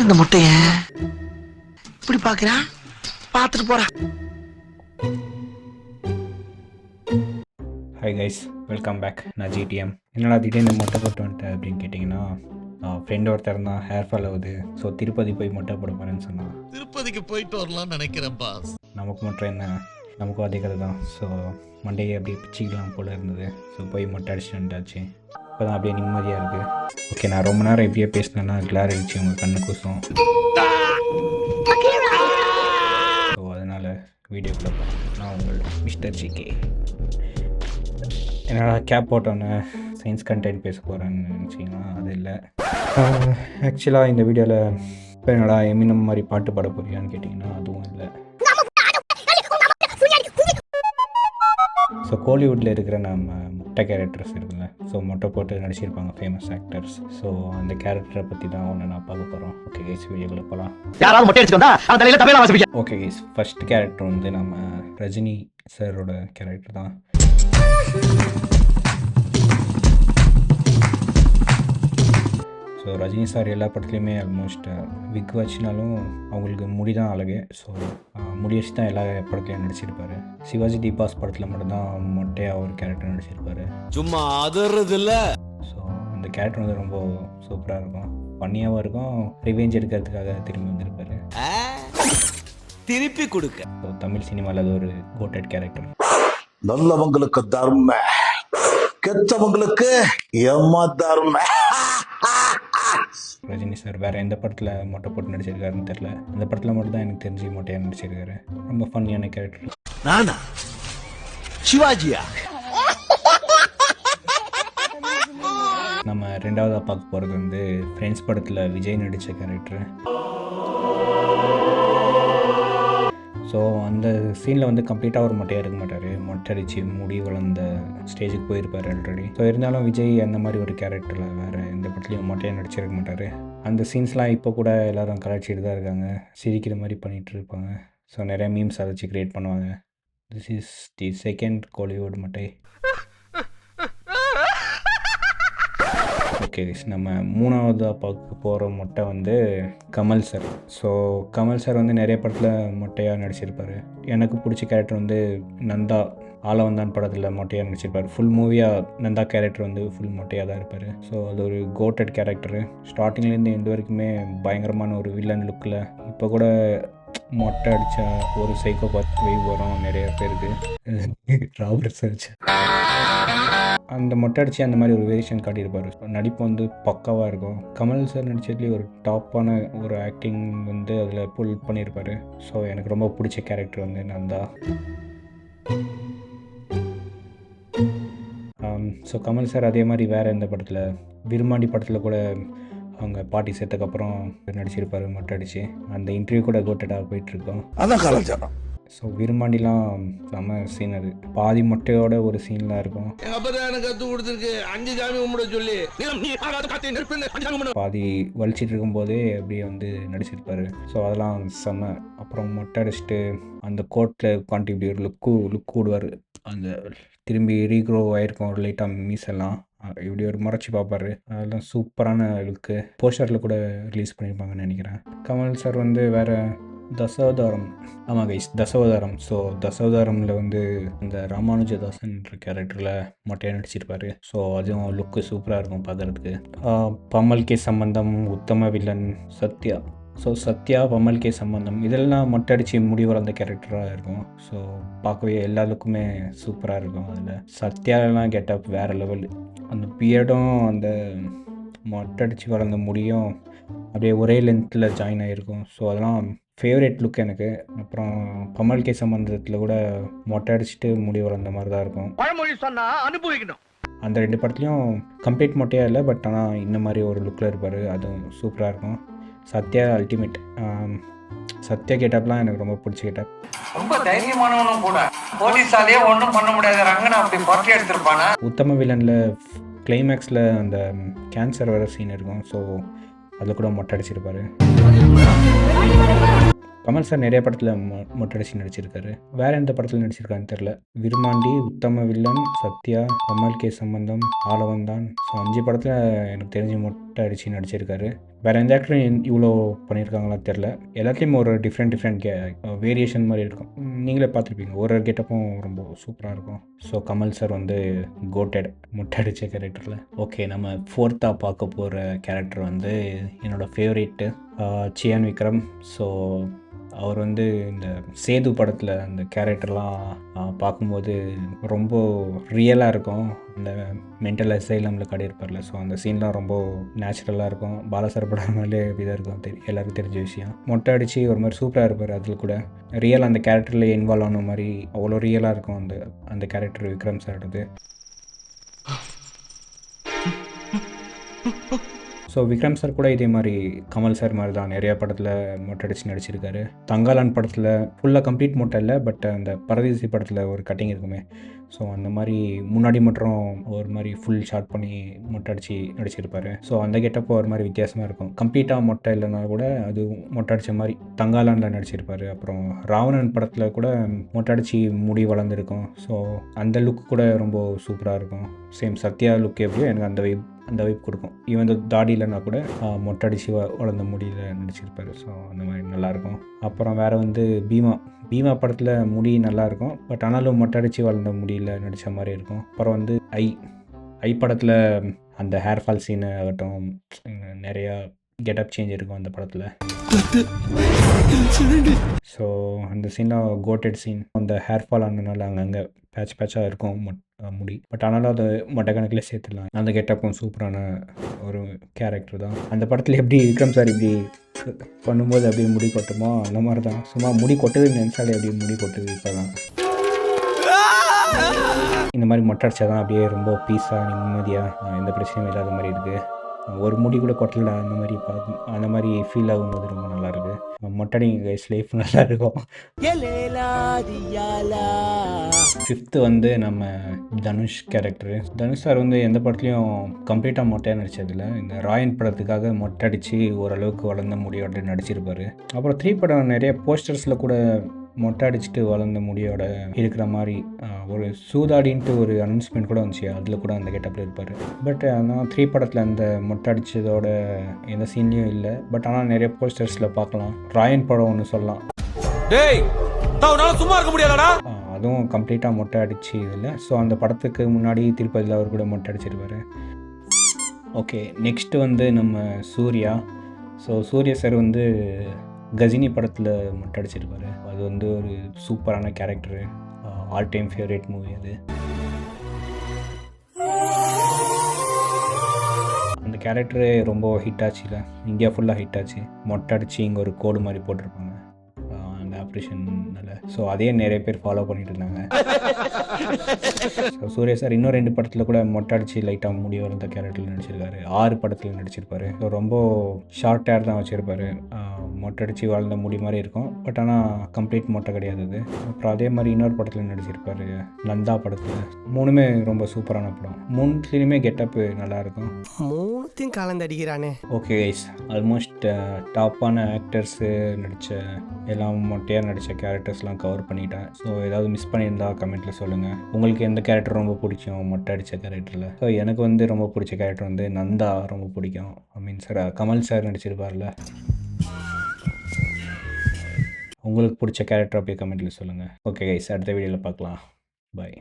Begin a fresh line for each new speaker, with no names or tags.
யார் இந்த முட்டைய இப்படி பாக்குறா? பார்த்துட்டு போறா.
Hi guys, welcome back. நான் ஜிடிஎம். என்னடா திடீர்னு மொட்டை போட்டு வந்துட்டேன் அப்படின்னு கேட்டிங்கன்னா, ஃப்ரெண்ட் ஒருத்தர் தான் ஹேர் ஃபால் ஆகுது, ஸோ திருப்பதி போய் மொட்டை போட போகிறேன்னு சொன்னான்.
திருப்பதிக்கு போயிட்டு வரலாம்னு நினைக்கிறேன் பாஸ்.
நமக்கு மட்டும் என்ன, நமக்கும் அதே கதை தான். ஸோ மண்டையை அப்படியே பிச்சிக்கலாம் போல் இருந்தது. ஸோ போய் மொட்டை அடிச்சுட்டு வந்துட்டாச்சு. இப்போ தான் அப்படியே நிம்மதியாக இருக்குது. ஓகே, நான் ரொம்ப நேரம் எப்படியே பேசினேன்னா கிளார் அடிச்சு உங்கள் கண்ணு கூசும். ஸோ அதனால் வீடியோக்குள்ள போகிறேன். நான் உங்கள் மிஸ்டர் ஜிகே. என்னடா கேப் போட்டோன்னே சயின்ஸ் கண்டென்ட் பேச போகிறேன்னு நினச்சிங்கன்னா அது இல்லை. ஆக்சுவலாக இந்த வீடியோவில் இப்போ என்னடா எமினம் மாதிரி பாட்டு பாட போறியான்னு கேட்டிங்கன்னா அதுவும் இல்லை. ஸோ கோலிவுட்டில் இருக்கிற நம்ம மொட்டை கேரக்டர்ஸ் இருக்குல்ல, ஸோ மொட்டை போட்டு நடிச்சிருப்பாங்க ஃபேமஸ் ஆக்டர்ஸ். ஸோ அந்த கேரக்டரை பற்றி தான் ஒன்று நான் பார்க்க போகிறோம். ஓகே கைஸ், வீடியோக்குள்ள போகலாம். ஓகே கைஸ், ஃபர்ஸ்ட் கேரக்டர் வந்து நம்ம ரஜினி சாரோட கேரக்டர் தான். ஸோ ரஜினி சார் எல்லா படத்துலையுமே ஆல்மோஸ்ட் விக் வச்சுனாலும் அவங்களுக்கு முடி தான் அழகு. ஸோ முடி வச்சு தான் எல்லா படத்துலையும் நடிச்சிருப்பார். சிவாஜி தீபாஸ் படத்தில் மட்டும்தான் மொட்டையாக ஒரு கேரக்டர் நடிச்சிருப்பார்.
சும்மா அதறது இல்லை.
ஸோ அந்த கேரக்டர் வந்து ரொம்ப சூப்பராக இருக்கும், ஃபன்னியாகவும் இருக்கும். ரிவெஞ்ச் எடுக்கிறதுக்காக திரும்பி வந்திருப்பார்.
திருப்பி கொடுக்க.
ஸோ தமிழ் சினிமாவில் அது ஒரு கோட்டட் கேரக்டர்.
நல்லவங்களுக்கு தர்ம, கெட்டவங்களுக்கு தர்ம.
ரஜினி சார் வேறு எந்த படத்தில் மொட்டை போட்டு நடிச்சிருக்காருன்னு தெரில. அந்த படத்தில் மட்டும் தான் எனக்கு தெரிஞ்சு மொட்டையாக நடிச்சிருக்காரு. ரொம்ப ஃபன்னியான கேரக்டர்.
நானா சிவாஜியா?
நம்ம ரெண்டாவதாக பார்க்க போகிறது வந்து ஃப்ரெண்ட்ஸ் படத்தில் விஜய் நடித்த கேரக்டர். ஸோ அந்த சீனில் வந்து கம்ப்ளீட்டாக ஒரு மொட்டையாக இருக்க மாட்டார். மொட்டை அடித்து முடி வளர்ந்த ஸ்டேஜுக்கு போயிருப்பார் ஆல்ரெடி. ஸோ இருந்தாலும் விஜய் அந்த மாதிரி ஒரு கேரக்டரில் வேறு எந்த படத்துலையும் மொட்டையாக நடிச்சிருக்க மாட்டார். அந்த சீன்ஸ்லாம் இப்போ கூட எல்லோரும் கலாய்ச்சிட்டு தான் இருக்காங்க, சிரிக்கிற மாதிரி பண்ணிகிட்டு இருப்பாங்க. ஸோ நிறைய மீம்ஸ் அதை வச்சு க்ரியேட் பண்ணுவாங்க. This is the second Kollywood மொட்டை. ஓகே, நம்ம மூணாவதாக பார்க்க போகிற மொட்டை வந்து Kamal sir. So Kamal sir வந்து நிறைய படத்தில் மொட்டையாக நடிச்சிருப்பார். எனக்கு பிடிச்ச கேரக்டர் வந்து நந்தா, ஆலவந்தான் படத்தில் மொட்டையாக நடிச்சிருப்பார். ஃபுல் மூவியாக நந்தா கேரக்டர் வந்து ஃபுல் மொட்டையாக தான் இருப்பார். ஸோ அது ஒரு கோட்டட் கேரக்டரு. ஸ்டார்டிங்லேருந்து எந்த வரைக்குமே பயங்கரமான ஒரு வில்லன் லுக்கில். இப்போ கூட மொட்டை அடித்தா ஒரு சைக்கோபாத் வைவ் வரும் நிறைய பேருக்கு. ராபர்ட் சர்ச் அந்த மொட்டை அடித்து அந்த மாதிரி ஒரு வேரியேஷன் காட்டியிருப்பார். நடிப்பு வந்து பக்காவாக இருக்கும். கமல் சார் நடிச்சதுலேயே ஒரு டாப்பான ஒரு ஆக்டிங் வந்து அதில் புல் பண்ணியிருப்பார். ஸோ எனக்கு ரொம்ப பிடிச்ச கேரக்டர் வந்து நந்தா. ஸோ கமல் சார் அதே மாதிரி வேறு எந்த படத்தில், விருமாண்டி படத்தில் கூட அவங்க பாட்டி சேர்த்தக்கப்புறம் நடிச்சிருப்பார் மொட்டை அடித்து. அந்த இன்டர்வியூ கூட கோட்டடாக போயிட்டுருக்கோம்.
அதான் கலாச்சாரம்.
ஸோ விரும்பாண்டிலாம் செம்ம சீன். அது பாதி மொட்டையோட ஒரு சீன்லாம் இருக்கும். பாதி வலிச்சிட்டு இருக்கும்போதே அப்படியே வந்து நடிச்சிருப்பாரு. ஸோ அதெல்லாம் செம்ம. அப்புறம் மொட்டை அடிச்சுட்டு அந்த கோட்டில் உட்காந்து இப்படி ஒரு லுக்கு விடுவார். அந்த திரும்பி ரீக்ரோ ஆகிருக்கும் ஒரு லைட்டாக மீஸெல்லாம் இப்படி ஒரு முறைச்சி பார்ப்பாரு. அதெல்லாம் சூப்பரான லுக்கு. போஸ்டரில் கூட ரிலீஸ் பண்ணியிருப்பாங்கன்னு நினைக்கிறேன். கமல் சார் வந்து வேறு தசாவதாரம். ஆமாம் கைஸ், தசாவதாரம். ஸோ தசாவதாரமில் வந்து இந்த ராமானுஜதாசன்ற கேரக்டரில் மொட்டையாக நடிச்சிருப்பார். ஸோ அதுவும் லுக்கு சூப்பராக இருக்கும் பார்க்குறதுக்கு. பம்மல் கே சம்பந்தம், உத்தம villain, Sathya. So Sathya, Pammal K சம்பந்தம் இதெல்லாம் மொட்டை அடித்து முடி வளர்ந்த கேரக்டராக இருக்கும். ஸோ பார்க்கவே எல்லா லுக்குமே சூப்பராக இருக்கும். அதில் சத்யாலாம் கெட்டப் வேறு லெவல். அந்த பியர்டும் அந்த மொட்டை அடித்து வளர்ந்த முடியும் அப்படியே ஒரே லென்த்தில் ஜாயின் ஆகிருக்கும். ஸோ அதெல்லாம் ஃபேவரட் லுக் எனக்கு. அப்புறம் பம்மல் கே சம்பந்தத்தில் கூட மொட்டை அடிச்சுட்டு முடி வளர்ந்த மாதிரி தான் இருக்கும்.
பழமொழி சொன்னா அனுபவிக்கணும்.
அந்த ரெண்டு படத்துலையும் கம்ப்ளீட் மொட்டையாக இல்லை, பட் ஆனால் இந்த மாதிரி ஒரு லுக்கில் இருப்பார். அதுவும் சூப்பராக இருக்கும். சத்யா அல்டிமேட். சத்யா கெட்டப்லாம் எனக்கு ரொம்ப பிடிச்ச கெட்டப்.
ரொம்ப தைரியமானவனும் கூட. போலீஸாலேயே ஒன்றும் பண்ண முடியாத ரங்கனை அப்படி பற்றி எடுத்திருப்பானா.
உத்தம வில்லனில் கிளைமேக்ஸில் அந்த கேன்சர் வர சீன் இருக்கும். ஸோ அதில் கூட மொட்டை அடிச்சிருப்பார். கமல் சார் நிறைய படத்தில் மொட்டை அடிச்சு நடிச்சிருக்காரு. வேறு எந்த படத்தில் நடிச்சிருக்காருன்னு தெரில. விருமாண்டி, உத்தம வில்லன், சத்யா, கமல் கே சம்பந்தம், ஆளவந்தான். ஸோ 5 படத்தில் எனக்கு தெரிஞ்சு மொட்டை அடிச்சு நடிச்சிருக்காரு. வேறு எந்த ஆக்டரும் இவ்வளோ பண்ணியிருக்காங்களா தெரில. எல்லாத்துலேயும் ஒரு டிஃப்ரெண்ட் வேரியேஷன் மாதிரி இருக்கும். நீங்களே பார்த்துருப்பீங்க. ஒரு கெட்டப்பும் ரொம்ப சூப்பராக இருக்கும். ஸோ கமல் சார் வந்து கோட்டட் மொட்டை அடித்த கேரக்டரில். ஓகே, நம்ம 4th பார்க்க போகிற கேரக்டர் வந்து என்னோடய ஃபேவரேட்டு சியான் விக்ரம். ஸோ அவர் வந்து இந்த சேது படத்தில் அந்த கேரக்டர்லாம் பார்க்கும்போது ரொம்ப ரியலாக இருக்கும். அந்த மென்டல் அசைலமில் காட்டியிருப்பார்ல, ஸோ அந்த சீன்லாம் ரொம்ப நேச்சுரலாக இருக்கும். பாலசர் படம்னாலே இப்படிதான் இருக்கும், எல்லாருக்கும் தெரிஞ்ச விஷயம். மொட்டை அடித்து ஒரு மாதிரி சூப்பராக இருப்பார். அதில் கூட ரியல் அந்த கேரக்டரில் இன்வால்வ் ஆன மாதிரி அவ்வளோ ரியலாக இருக்கும் அந்த கேரக்டர் விக்ரம் சாரோடது. ஸோ விக்ரம் சார் கூட இதே மாதிரி கமல் சார் மாதிரி தான் நிறையா படத்தில் மொட்டை அடிச்சு நடிச்சிருக்காரு. தங்காலான் படத்தில் ஃபுல்லாக கம்ப்ளீட் மொட்டை இல்லை, பட் அந்த பரதேசி படத்தில் ஒரு கட்டிங் இருக்குமே, ஸோ அந்த மாதிரி முன்னாடி மட்டும் ஒரு மாதிரி ஃபுல் ஷார்ட் பண்ணி மொட்டை அடித்து நடிச்சிருப்பார். ஸோ அந்த கெட்டப்போ ஒரு மாதிரி வித்தியாசமாக இருக்கும். கம்ப்ளீட்டாக மொட்டை இல்லைனா கூட அது மொட்டை அடித்த மாதிரி தங்காலானில் நடிச்சிருப்பார். அப்புறம் ராவணன் படத்தில் கூட மொட்டை அடித்து முடி வளர்ந்துருக்கும். ஸோ அந்த லுக் கூட ரொம்ப சூப்பராக இருக்கும். சேம் சத்யா லுக் எப்படியோ எனக்கு அந்த வைப் கொடுக்கும். ஈவன் தாடி இல்லைனா கூட மொட்டை அடித்து வளர்ந்த முடியில் நடிச்சிருப்பார். ஸோ அந்த மாதிரி நல்லாயிருக்கும். அப்புறம் வேறு வந்து பீமா படத்தில் முடி நல்லாயிருக்கும், பட் ஆனாலும் மொட்டை அடித்து வளர்ந்த முடியில் நடித்த மாதிரி இருக்கும். அப்புறம் வந்து ஐ படத்தில் அந்த ஹேர் ஃபால் சீனு ஆகட்டும், நிறையா கெட்டப் சேஞ்ச் இருக்கும் அந்த படத்தில். ஸோ அந்த சீன்லாம் கோட்டட் சீன். அந்த ஹேர் ஃபால் ஆனதுனால அங்கங்கே பேட்சாக இருக்கும் முடி, பட் ஆனாலும் அது மொட்டை கணக்கில் சேர்த்துடலாம். அந்த கெட்டப்பும் சூப்பரான ஒரு கேரக்டர் தான். அந்த படத்தில் எப்படி விக்ரம் சார் இப்படி பண்ணும்போது அப்படியே முடி கொட்டுமோ அந்த மாதிரி தான். சும்மா முடி கொட்டுதுன்னு நினச்சாலே அப்படியே முடி கொட்டுது. இப்போலாம் இந்த மாதிரி மொட்டை அடிச்சா தான் அப்படியே ரொம்ப பீஸாக நிம்மதியாக எந்த பிரச்சனையும் இல்லாத மாதிரி இருக்குது. ஒரு முடி கூட கொட்டல அந்த மாதிரி ஃபீல் ஆகும்போது ரொம்ப நல்லாயிருக்கு. மொட்டடி கைஸ் லைஃப் நல்லா இருக்கும். 5th வந்து நம்ம தனுஷ் கேரக்டரு. தனுஷ் சார் வந்து எந்த படத்துலையும் கம்ப்ளீட்டாக மொட்டையாக நடித்ததில்லை. இந்த ராயன் படத்துக்காக மொட்டை அடித்து ஓரளவுக்கு வளர்ந்த முடியோட நடிச்சிருப்பார். அப்புறம் 3 படம் நிறைய போஸ்டர்ஸில் கூட மொட்டை அடிச்சுட்டு வளர்ந்த முடியோட இருக்கிற மாதிரி ஒரு சூதாடின்ட்டு ஒரு அனௌன்ஸ்மெண்ட் கூட வந்துச்சு. அதில் கூட அந்த கெட்டப்பில் இருப்பார். பட் ஆனால் 3 படத்தில் அந்த மொட்டை அடித்ததோட எந்த சீன்லேயும் இல்லை. பட் ஆனால் நிறைய போஸ்டர்ஸில் பார்க்கலாம். ராயன் படம் ஒன்று சொல்லலாம், சும்மா இருக்க முடியாதா, அதுவும் கம்ப்ளீட்டாக மொட்டை அடிச்சு இல்லை. ஸோ அந்த படத்துக்கு முன்னாடி திருப்பதியில் அவர் கூட மொட்டை அடிச்சிருப்பார். ஓகே, நெக்ஸ்ட்டு வந்து நம்ம சூர்யா. ஸோ சூர்யா சார் வந்து கஜினி படத்தில் மொட்டை அடிச்சிருப்பார். அது வந்து ஒரு சூப்பரான character, all time favourite movie அது. அந்த கேரக்டரு ரொம்ப ஹிட் ஆச்சுல, இந்தியா ஃபுல்லாக ஹிட் ஆச்சு. மொட்டை அடித்து இங்கே ஒரு கோடு மாதிரி போட்டிருப்பாங்க அந்த ஆப்ரேஷனால். ஸோ அதே நிறைய பேர் ஃபாலோ பண்ணிட்டு இருந்தாங்க. ஸோ சூர்யா சார் இன்னும் 2 படத்தில் கூட மொட்டை அடித்து லைட்டாக முடி வளர்ந்த கேரக்டரில் நடிச்சிருக்காரு. 6 படத்தில் நடிச்சிருப்பார். ஸோ ரொம்ப ஷார்ட் ஹேர் தான் வச்சுருப்பார். மொட்டை அடித்து வாழ்ந்த முடி மாதிரி இருக்கும், பட் ஆனால் கம்ப்ளீட் மொட்டை கிடையாது அது. அப்புறம் அதே மாதிரி இன்னொரு படத்தில் நடிச்சிருப்பார், நந்தா படத்தில். 3மே ரொம்ப சூப்பரான படம். 3லேயுமே கெட்டப்பு நல்லாயிருக்கும்.
3த்தையும் கலந்தடிக்கிறானே.
ஓகே கைஸ், ஆல்மோஸ்ட் டாப்பான ஆக்டர்ஸு நடித்த எல்லாம் மொட்டையாக நடித்த கேரக்டர்ஸ்லாம் கவர் பண்ணிட்டேன். ஸோ ஏதாவது மிஸ் பண்ணியிருந்தா கமெண்ட்டில் சொல்லுங்கள். உங்களுக்கு எந்த கேரக்டர் ரொம்ப பிடிக்கும் மொட்டை அடித்த கேரக்டரில்? ஸோ எனக்கு வந்து ரொம்ப பிடிச்ச கேரக்டர் வந்து நந்தா ரொம்ப பிடிக்கும். சார் கமல் சார் நடிச்சிருப்பார்ல. உங்களுக்கு பிடிச்ச கேரக்டர் அப்படியே கமெண்ட்டில் சொல்லுங்கள். ஓகே கைஸ், அடுத்த வீடியோவில் பார்க்கலாம். பாய்.